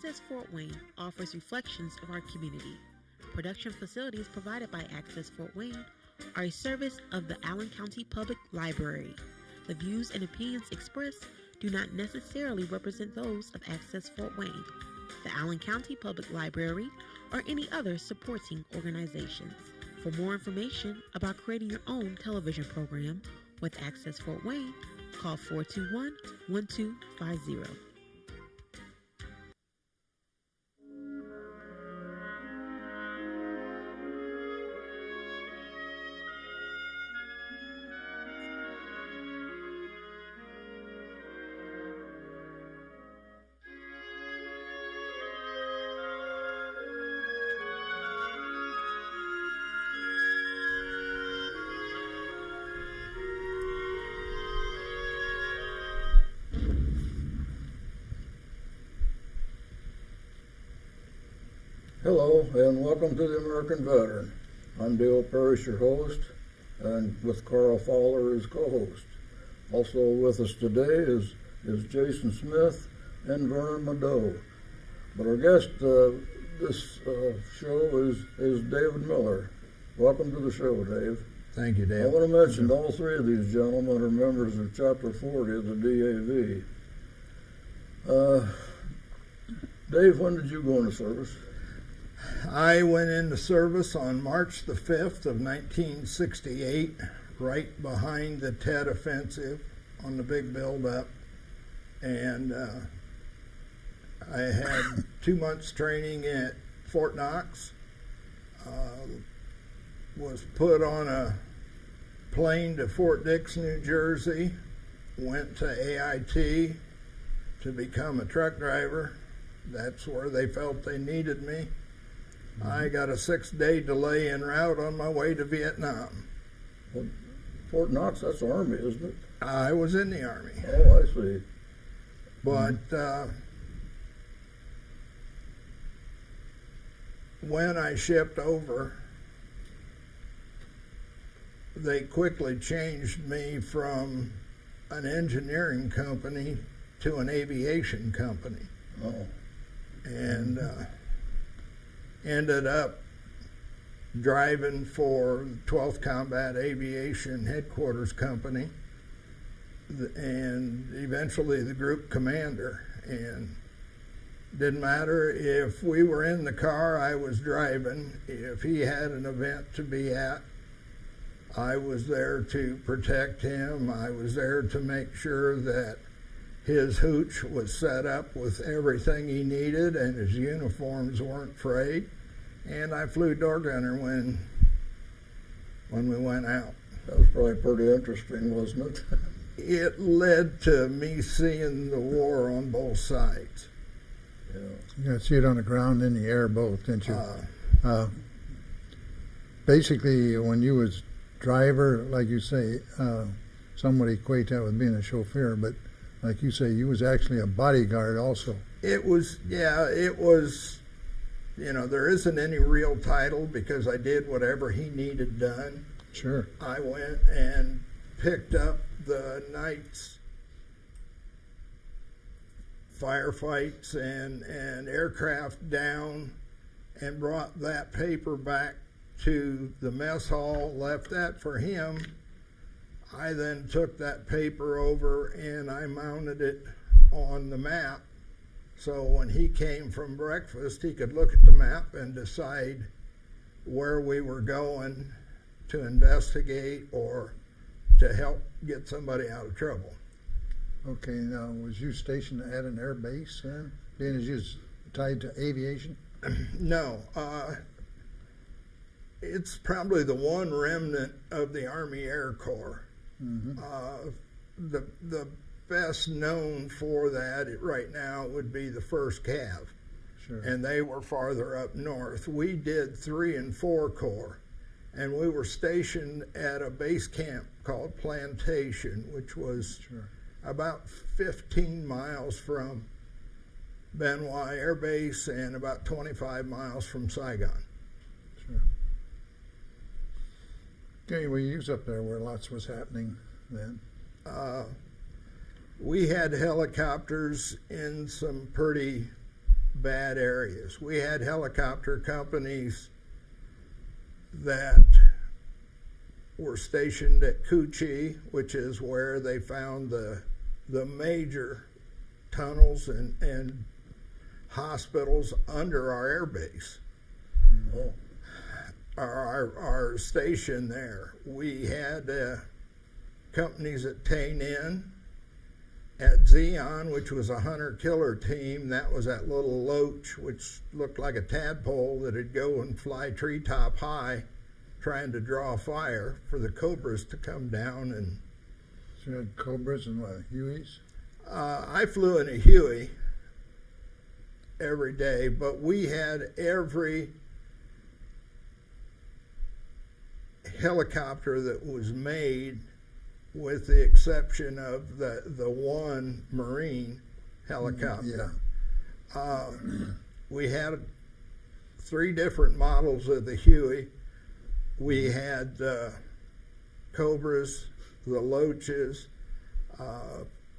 Access Fort Wayne offers reflections of our community. Production facilities provided by Access Fort Wayne are a service of the Allen County Public Library. The views and opinions expressed do not necessarily represent those of Access Fort Wayne, the Allen County Public Library, or any other supporting organizations. For more information about creating your own television program with Access Fort Wayne, call 421-1250. Hello, and welcome to the American Veteran. I'm Dale Parrish, your host, and with Carl Fowler as co-host. Also with us today is Jason Smith and Vernon Mado. But our guest this show is David Miller. Welcome to the show, Dave. Thank you, I Dale. want to mention all three of these gentlemen are members of Chapter 40 of the DAV. Dave, when did you go into service? I went into service on March the 5th of 1968, right behind the Tet Offensive on the big build-up. And I had 2 months training at Fort Knox, was put on a plane to Fort Dix, New Jersey, went to AIT to become a truck driver. That's where they felt they needed me. I got a 6-day delay en route on my way to Vietnam. Well, Fort Knox, that's Army, isn't it? I was in the Army. Oh, I see. But when I shipped over, they quickly changed me from an engineering company to an aviation company. Oh. And ended up driving for the 12th Combat Aviation Headquarters Company and eventually the group commander. And didn't matter if we were in the car, I was driving. If he had an event to be at, I was there to protect him. I was there to make sure that his hooch was set up with everything he needed and his uniforms weren't frayed. And I flew door gunner when we went out. That was probably pretty interesting, wasn't it? It led to me seeing the war on both sides. Yeah. You got to see it on the ground and the air both, didn't you? Basically, when you was driver, like you say, some would equate that with being a chauffeur, but like you say, you was actually a bodyguard also. It was, there isn't any real title because I did whatever he needed done. Sure. I went and picked up the night's firefights and aircraft down and brought that paper back to the mess hall, left that for him. I then took that paper over and I mounted it on the map. So when he came from breakfast, he could look at the map and decide where we were going to investigate or to help get somebody out of trouble. Okay, now was you stationed at an air base then, being as you was tied to aviation? No, it's probably the one remnant of the Army Air Corps. Mm-hmm. The best known for that right now would be the 1st Cav. Sure. And they were farther up north. We did 3 and 4 Corps, and we were stationed at a base camp called Plantation, which was Sure. about 15 miles from Benoit Air Base and about 25 miles from Saigon. Sure. Okay, well, you was up there where lots was happening then. We had helicopters in some pretty bad areas. We had helicopter companies that were stationed at Coochie, which is where they found the major tunnels and hospitals under our air base. Oh, Our station there. We had companies at Tainan, at Zeon, which was a hunter-killer team. That was that little loach, which looked like a tadpole that'd go and fly treetop high, trying to draw fire for the Cobras to come down. And So you had Cobras and what, Hueys? I flew in a Huey every day, but we had every helicopter that was made, with the exception of the one Marine helicopter. Yeah. We had 3 different models of the Huey. We had the Cobras, the Loaches.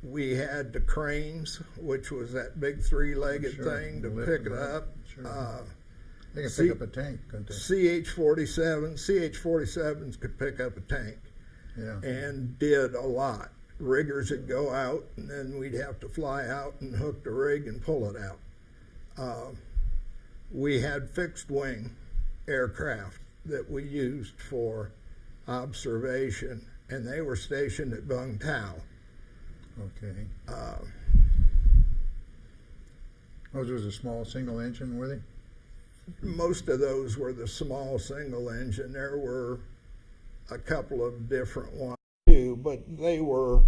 We had the Cranes, which was that big 3-legged Sure, thing to lift pick it it up. up. Sure. They can see- pick up a tank, couldn't they? CH-47s could pick up a tank, Yeah. and did a lot. Riggers would go out, and then we'd have to fly out and hook the rig and pull it out. We had fixed wing aircraft that we used for observation, and they were stationed at Vung Tau. Okay. Those was a small single engine, were they? Most of those were the small single engine. There were a couple of different ones too, but they were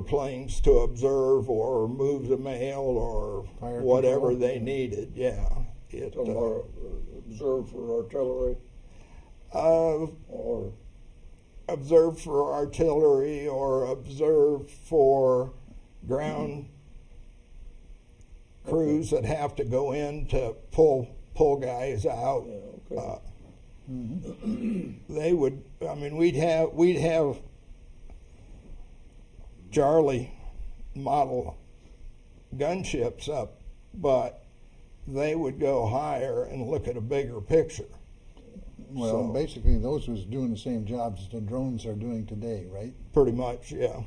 planes to observe or move the mail or Fire whatever control? they needed. Yeah, it talking about observe for artillery or observe for artillery or observe for ground crews that have to go in to pull guys out. yeah, okay. They would, I mean, we'd have Charlie model gunships up, but they would go higher and look at a bigger picture. Well, So- basically, those was doing the same jobs the drones are doing today, right? Pretty much, yeah.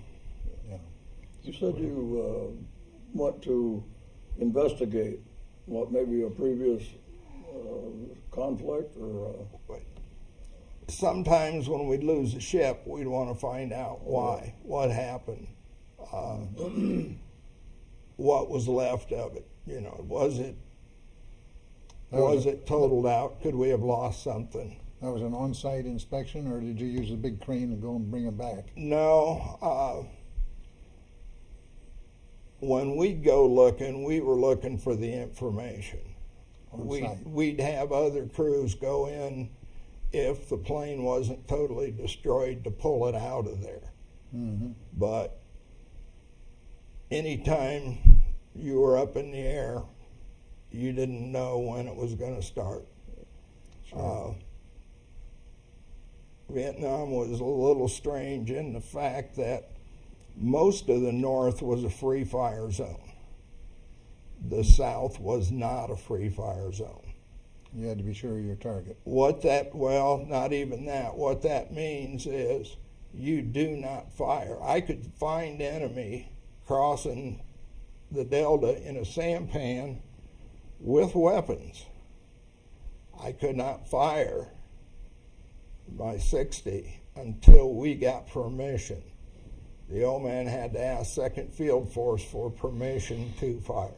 Yeah. You said you went to investigate what maybe a previous conflict or Sometimes when we'd lose a ship, we'd want to find out why, what happened, what was left of it. You know, was it totaled out? Could we have lost something? That was an on-site inspection, or did you use a big crane to go and bring them back? No. When we'd go looking, we were looking for the information. On site. We'd have other crews go in if the plane wasn't totally destroyed to pull it out of there. Mm-hmm. But anytime you were up in the air, you didn't know when it was going to start. Vietnam was a little strange in the fact that most of the North was a free fire zone. The South was not a free fire zone. You had to be sure of your target. Not even that. What that means is you do not fire. I could find enemy crossing the Delta in a sampan with weapons. I could not fire by 60 until we got permission. The old man had to ask 2nd Field Force for permission to fire.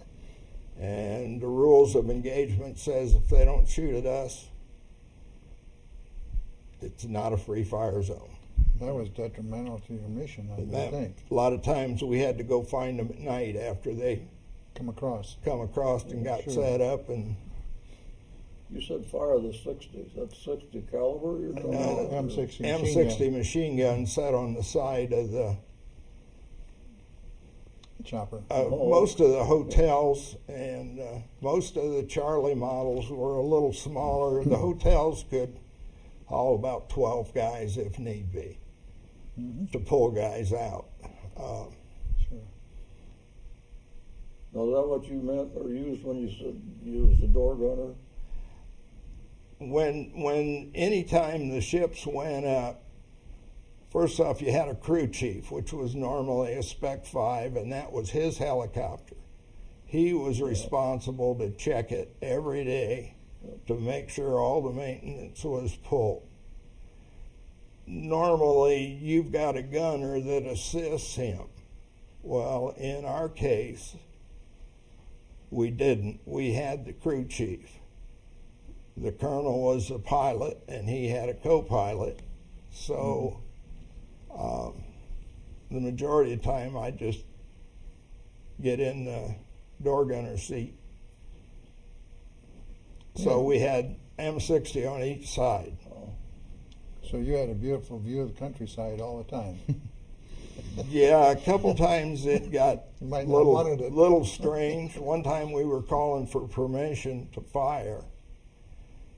And the rules of engagement says if they don't shoot at us, it's not a free fire zone. That was detrimental to your mission, I would think. A lot of times we had to go find them at night after they Come across. come across and got Sure. set up. And you said fire the 60s. That's 60 caliber you're talking about? M60 machine M60 gun. machine gun set on the side of the Chopper. most of the hotels and most of the Charlie models were a little smaller. The hotels could haul about 12 guys if need be to pull guys out. Sure. Now, is that what you meant or used when you said use the door gunner? When any time the ships went up, first off, you had a crew chief, which was normally a Spec 5, and that was his helicopter. He was responsible to check it every day to make sure all the maintenance was pulled. Normally, you've got a gunner that assists him. Well, in our case, we didn't. We had the crew chief. The colonel was the pilot, and he had a co-pilot. So the majority of the time, I just get in the door gunner seat. So we had M60 on each side. So you had a beautiful view of the countryside all the time. Yeah, a couple times it got You might not wanted it. little strange. One time we were calling for permission to fire,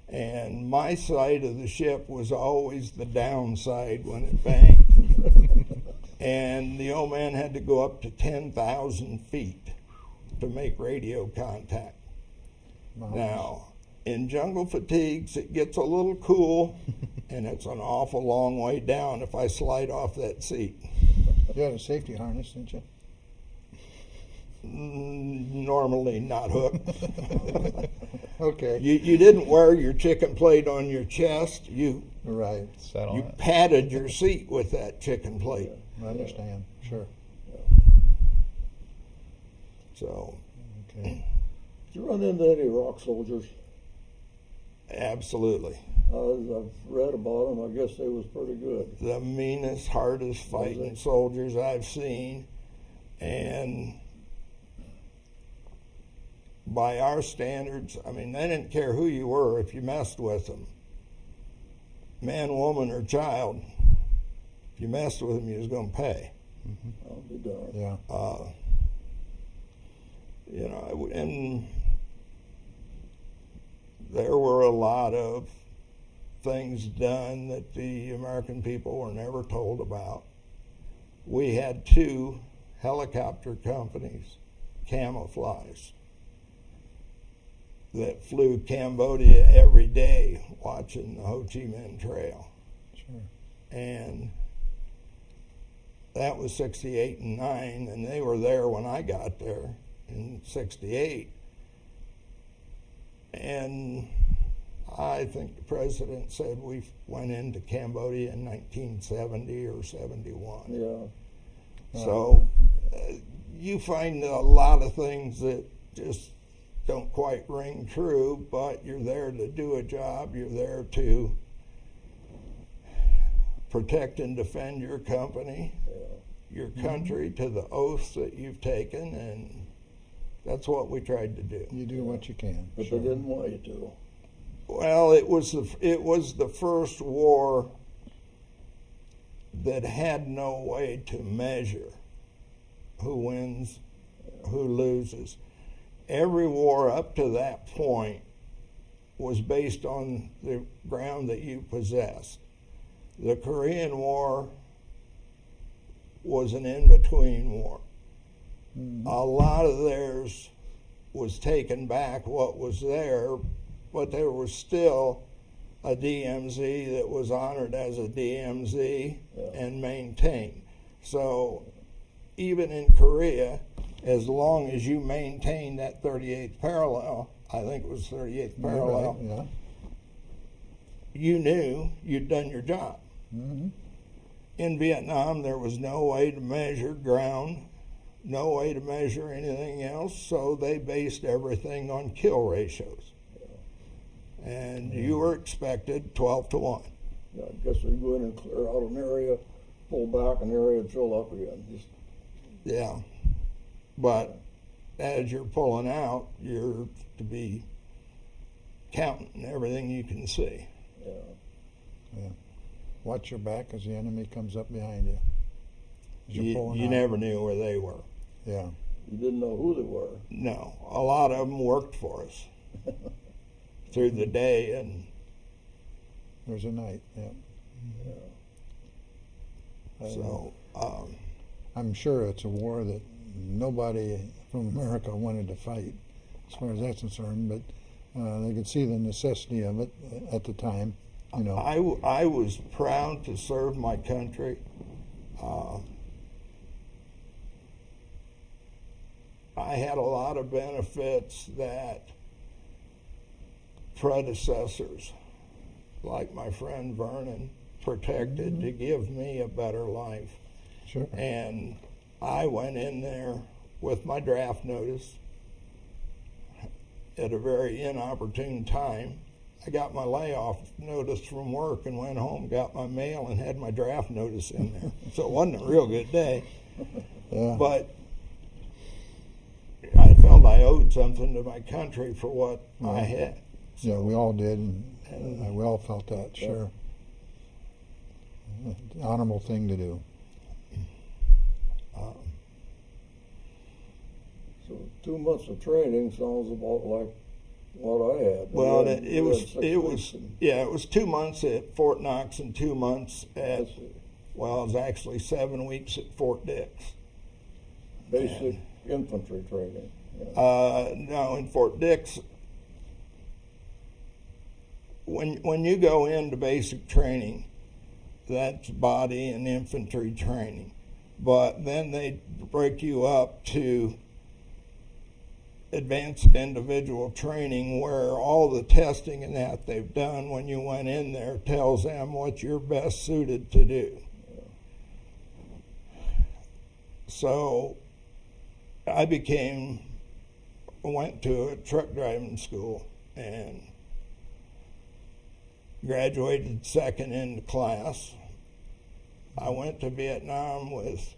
and my side of the ship was always the downside when it banked. And the old man had to go up to 10,000 feet to make radio contact. Wow. Now, in jungle fatigues, it gets a little cool, and it's an awful long way down if I slide off that seat. You had a safety harness, didn't you? Normally not hooked. Okay. You didn't wear your chicken plate on your chest. You Right. Sat on it. padded your seat with that chicken plate. I understand. Sure. So, Okay. Did you run into any rock soldiers? absolutely. I've read about them. I guess they was pretty good. The meanest, hardest fighting soldiers I've seen. And by our standards, I mean, they didn't care who you were if you messed with them. Man, woman, or child, if you messed with them, you was going to pay. I'll be darned. Yeah. You know, and there were a lot of things done that the American people were never told about. We had 2 helicopter companies, camouflage, that flew Cambodia every day watching the Ho Chi Minh Trail. Sure. And that was 68 and 9, and they were there when I got there in 68. And I think the president said we went into Cambodia in 1970 or 71. Yeah. So you find a lot of things that just don't quite ring true, but you're there to do a job. You're there to protect and defend your company, your country, to the oaths that you've taken, and that's what we tried to do. You do what you can. But Sure. they didn't want you to. Well, it was the first war that had no way to measure who wins, who loses. Every war up to that point was based on the ground that you possessed. The Korean War was an in-between war. Mhm. A lot of theirs was taken back, what was there, but there was still a DMZ that was honored as a DMZ and maintained. So even in Korea, as long as you maintained that 38th parallel, I think it was 38th You're parallel, right, yeah. you knew you'd done your job. Mhm. In Vietnam, there was no way to measure ground, no way to measure anything else, so they based everything on kill ratios. And you were expected 12 to 1. Yeah, I guess they go in and clear out an area, pull back an area, and fill up again. Just, Yeah. But as you're pulling out, you're to be counting everything you can see. yeah. Watch your back as the enemy comes up behind you. As you're You pulling out. never knew where they were. Yeah. You didn't know who they were. No, a lot of them worked for us through the day, and There's a night. Yeah. so I'm sure it's a war that nobody from America wanted to fight, as far as that's concerned. But they could see the necessity of it at the time. You know. I was proud to serve my country. I had a lot of benefits that predecessors, like my friend Vernon, protected to give me a better life. Sure. And I went in there with my draft notice at a very inopportune time. I got my layoff notice from work and went home, got my mail, and had my draft notice in there. So it wasn't a real good day. Yeah. But I felt I owed something to my country for what I had. Yeah, we all did, and we all felt that. Sure. Honorable thing to do. So 2 months of training sounds about like what I had. Well, You had it was 6 weeks and- yeah, it was 2 months at Fort Knox and 2 months at, I see. well, it was actually 7 weeks at Fort Dix. Basic infantry training. Yeah. No, in Fort Dix, when you go into basic training, that's body and infantry training. But then they break you up to advanced individual training, where all the testing and that they've done when you went in there tells them what you're best suited to do. So I went to a truck driving school and graduated second in the class. I went to Vietnam with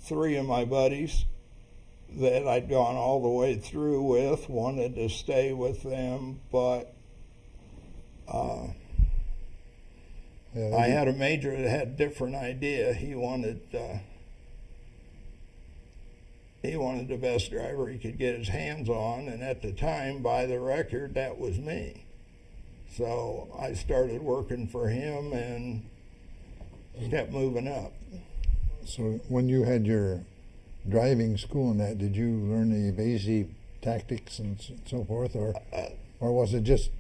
3 of my buddies that I'd gone all the way through with, wanted to stay with them, but Yeah, I had a major that had a different idea. He wanted the best driver he could get his hands on, and at the time, by the record, that was me. So I started working for him and kept moving up. So when you had your driving school and that, did you learn the basic tactics and so forth, or was it just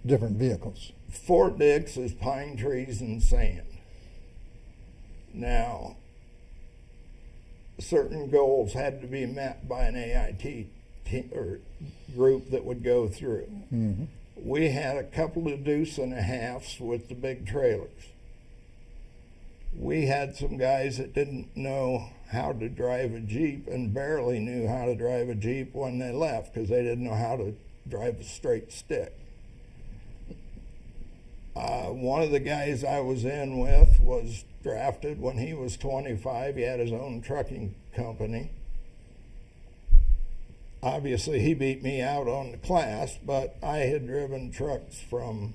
different vehicles? Fort Dix is pine trees and sand. Now, certain goals had to be met by an AIT or group that would go through. Mm-hmm. We had a couple of deuce and a halves with the big trailers. We had some guys that didn't know how to drive a Jeep and barely knew how to drive a Jeep when they left, because they didn't know how to drive a straight stick. One of the guys I was in with was drafted when he was 25. He had his own trucking company. Obviously, he beat me out on the class, but I had driven trucks from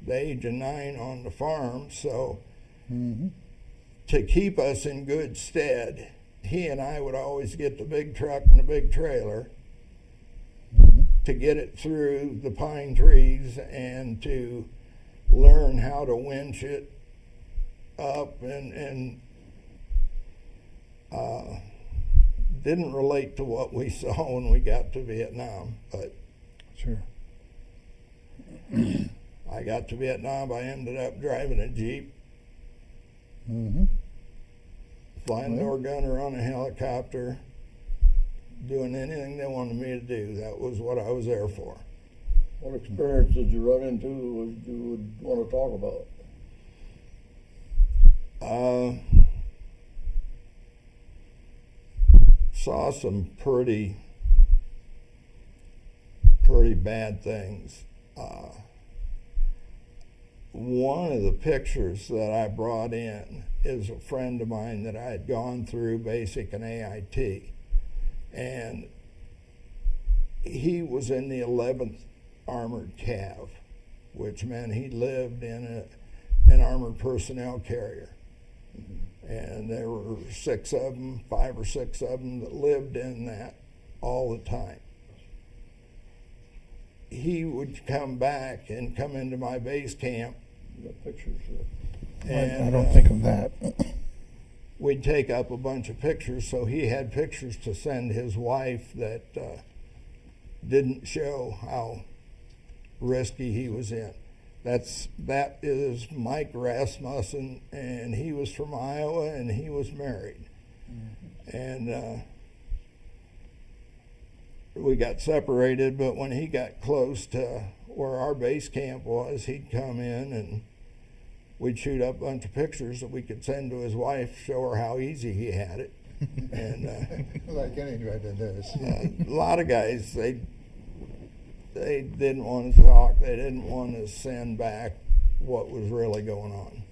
the age of 9 on the farm, so to keep us in good stead, he and I would always get the big truck and the big trailer to get it through the pine trees and to learn how to winch it up, and didn't relate to what we saw when we got to Vietnam, but Sure. I got to Vietnam. I ended up driving a Jeep, Mm-hmm. flying the Well. door gunner on a helicopter, doing anything they wanted me to do. That was what I was there for. What experience did you run into you would want to talk about? Saw some pretty bad things. One of the pictures that I brought in is a friend of mine that I had gone through basic and AIT, and he was in the 11th Armored Cav, which meant he lived in an armored personnel carrier. And there were 6 of them, 5 or 6 of them, that lived in that all the time. He would come back and come into my base camp. You got pictures of I And, don't think of that. we'd take up a bunch of pictures, so he had pictures to send his wife that didn't show how risky he was in. That is Mike Rasmussen, and he was from Iowa, and he was married. And we got separated, but when he got close to where our base camp was, he'd come in and we'd shoot up a bunch of pictures that we could send to his wife, show her how easy he had it. And Like any driver does. a lot of guys, they didn't want to talk. They didn't want to send back what was really going on.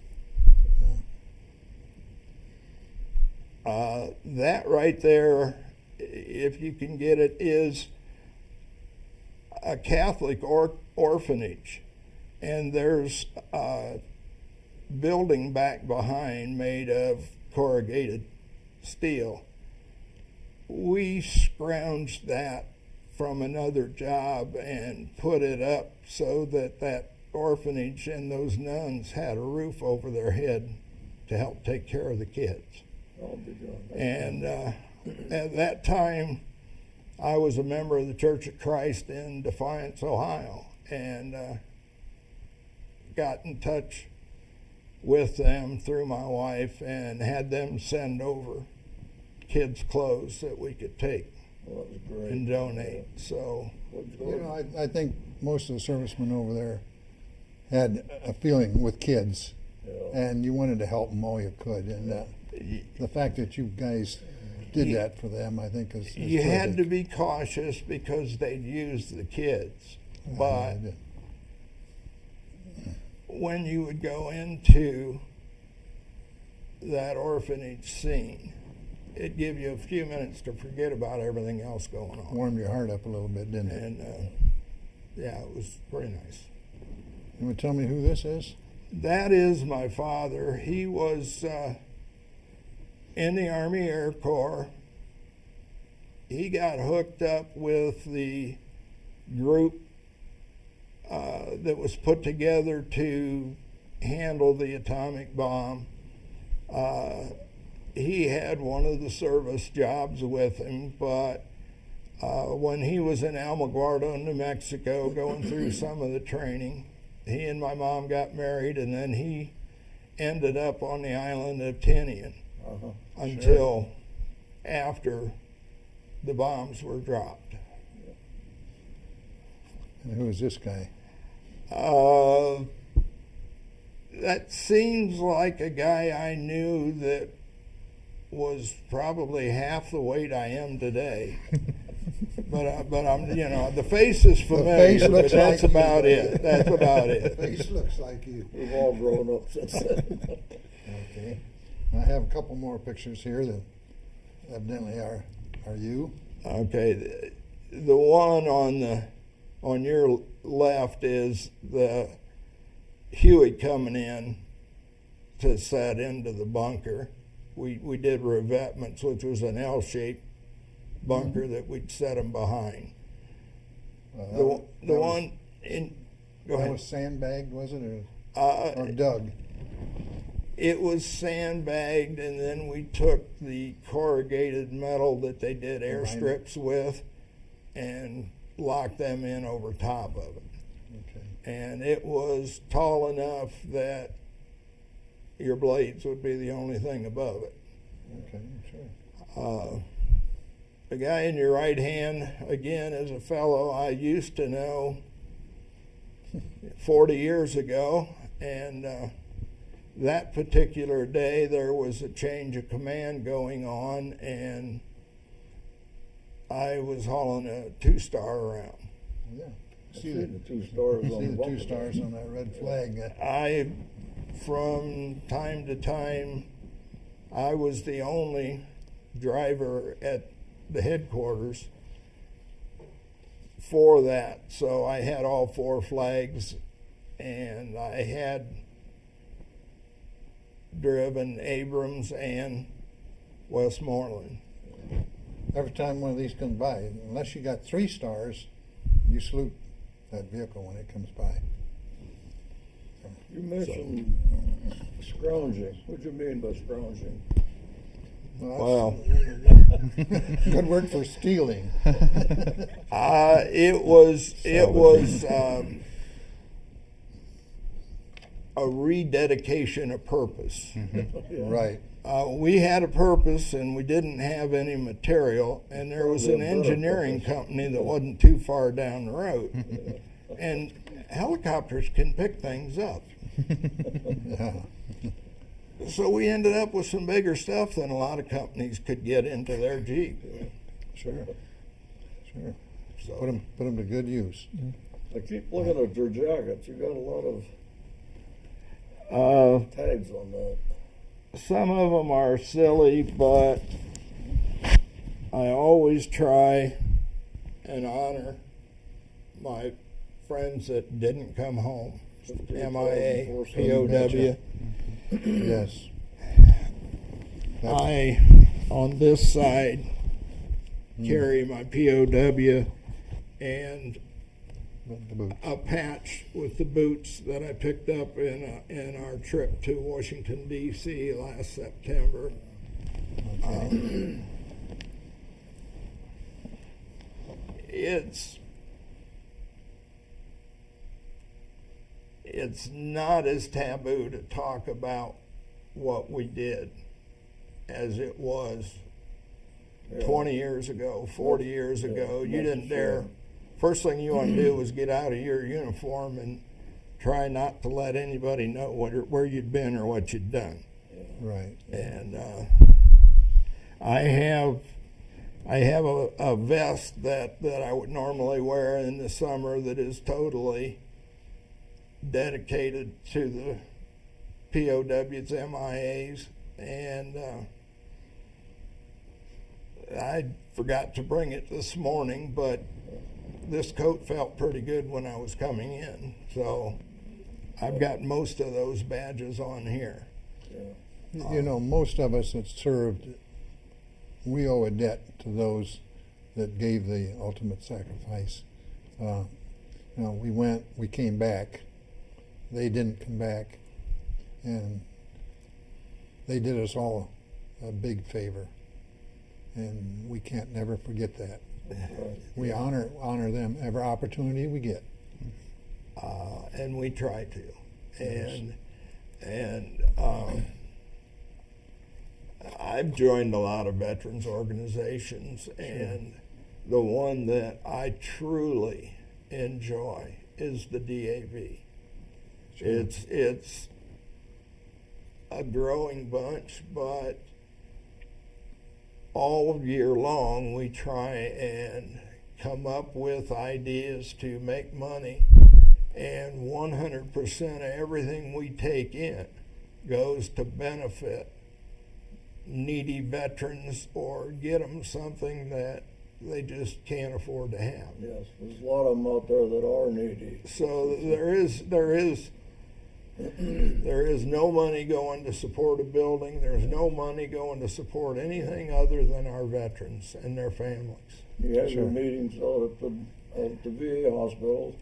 That right there, if you can get it, is a Catholic orphanage. And there's a building back behind made of corrugated steel. We scrounged that from another job and put it up so that that orphanage and those nuns had a roof over their head to help take care of the kids. I'll be done. And at that time, I was a member of the Church of Christ in Defiance, Ohio, and got in touch with them through my wife and had them send over kids' clothes that we could take Well, that was great. and donate. So Well, You know, I think most of the servicemen over there had a feeling with kids, yeah. and you wanted to help them all you could. And the fact that you guys did that for them, I think, is you had to terrific. be cautious because they'd use the kids. Yeah, But I did. when you would go into that orphanage scene, it'd give you a few minutes to forget about everything else going on. Warmed your heart up a little bit, didn't it? And yeah, it was pretty nice. You want to tell me who this is? That is my father. He was in the Army Air Corps. He got hooked up with the group that was put together to handle the atomic bomb. He had one of the service jobs with him, but when he was in Alamogordo, New Mexico, going through some of the training, he and my mom got married, and then he ended up on the island of Tinian Uh-huh. until after the bombs were dropped. And who is this guy? That seems like a guy I knew that was probably half the weight I am today. but I'm, you know, the face is familiar. face but looks that's like about you. it. That's about it. Face looks like you. We've all grown up since then. Okay. I have a couple more pictures here that evidently are you. Okay, the one on your left is the Huey coming in to set into the bunker. We did revetments, which was an L-shaped bunker that we'd set them behind. The one in, go That ahead. was sandbagged, was it, Uh, or dug? It was sandbagged, and then we took the corrugated metal that they did airstrips with and locked them in over top of it. Okay. And it was tall enough that your blades would be the only thing above it. Okay, sure. The guy in your right hand, again, is a fellow I used to know 40 years ago, and that particular day there was a change of command going on, and I was hauling a 2-star around. Yeah. See the 2 stars See on the the bumper. 2 stars on that red flag. I, from time to time, I was the only driver at the headquarters for that. So I had all 4 flags, and I had driven Abrams and Westmoreland. Every time one of these comes by, unless you got 3 stars, you salute that vehicle when it comes by. You mentioned scrounging. What do you mean by scrounging? Well, Good word for stealing. it was a rededication of purpose. Right. We had a purpose and we didn't have any material, and there was an engineering company that wasn't too far down the road. And helicopters can pick things up. Yeah. So we ended up with some bigger stuff than a lot of companies could get into their Jeep. Sure. Sure. So, Put them to good use. I keep looking at your jackets. You got a lot of tags on that. some of them are silly, but I always try and honor my friends that didn't come home. MIA, POW. Yes. I, on this side, carry my POW and The boots. a patch with the boots that I picked up in our trip to Washington, D.C. last September. It's not as taboo to talk about what we did as it was 20 years ago, 40 years ago. You didn't dare. First thing you want to do was get out of your uniform and try not to let anybody know where you'd been or what you'd done. Right. And I have a vest that I would normally wear in the summer that is totally dedicated to the POWs, MIAs, and I forgot to bring it this morning, but this coat felt pretty good when I was coming in, so I've got most of those badges on here. You know, most of us that served, we owe a debt to those that gave the ultimate sacrifice. You know, we went, we came back. They didn't come back, and they did us all a big favor, and we can't never forget that. We honor them every opportunity we get. And we try to. And I've joined a lot of veterans organizations, and the one that I truly enjoy is the DAV. It's a growing bunch, but all year long we try and come up with ideas to make money, and 100% of everything we take in goes to benefit needy veterans or get them something that they just can't afford to have. Yes, there's a lot of them out there that are needy. So there is no money going to support a building. There's no money going to support anything other than our veterans and their families. You have your Sure. meetings out at the VA hospital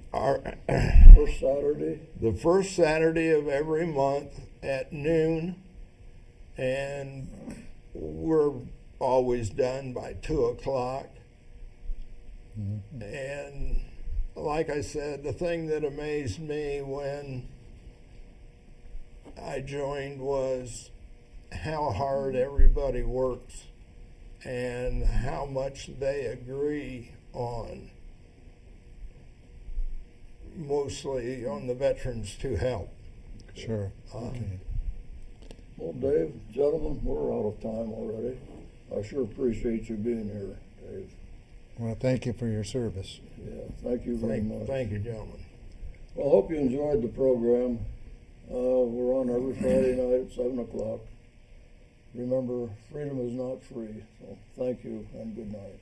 first Saturday. The first Saturday of every month at noon, and we're always done by 2:00. And like I said, the thing that amazed me when I joined was how hard everybody works and how much they agree on, mostly on the veterans to help. Sure. Okay. Well, Dave, gentlemen, we're out of time already. I sure appreciate you being here, Dave. Well, thank you for your service. Yeah, thank you very much. Thank you, gentlemen. Well, I hope you enjoyed the program. We're on every Friday night at 7 o'clock. Remember, freedom is not free. So thank you and good night.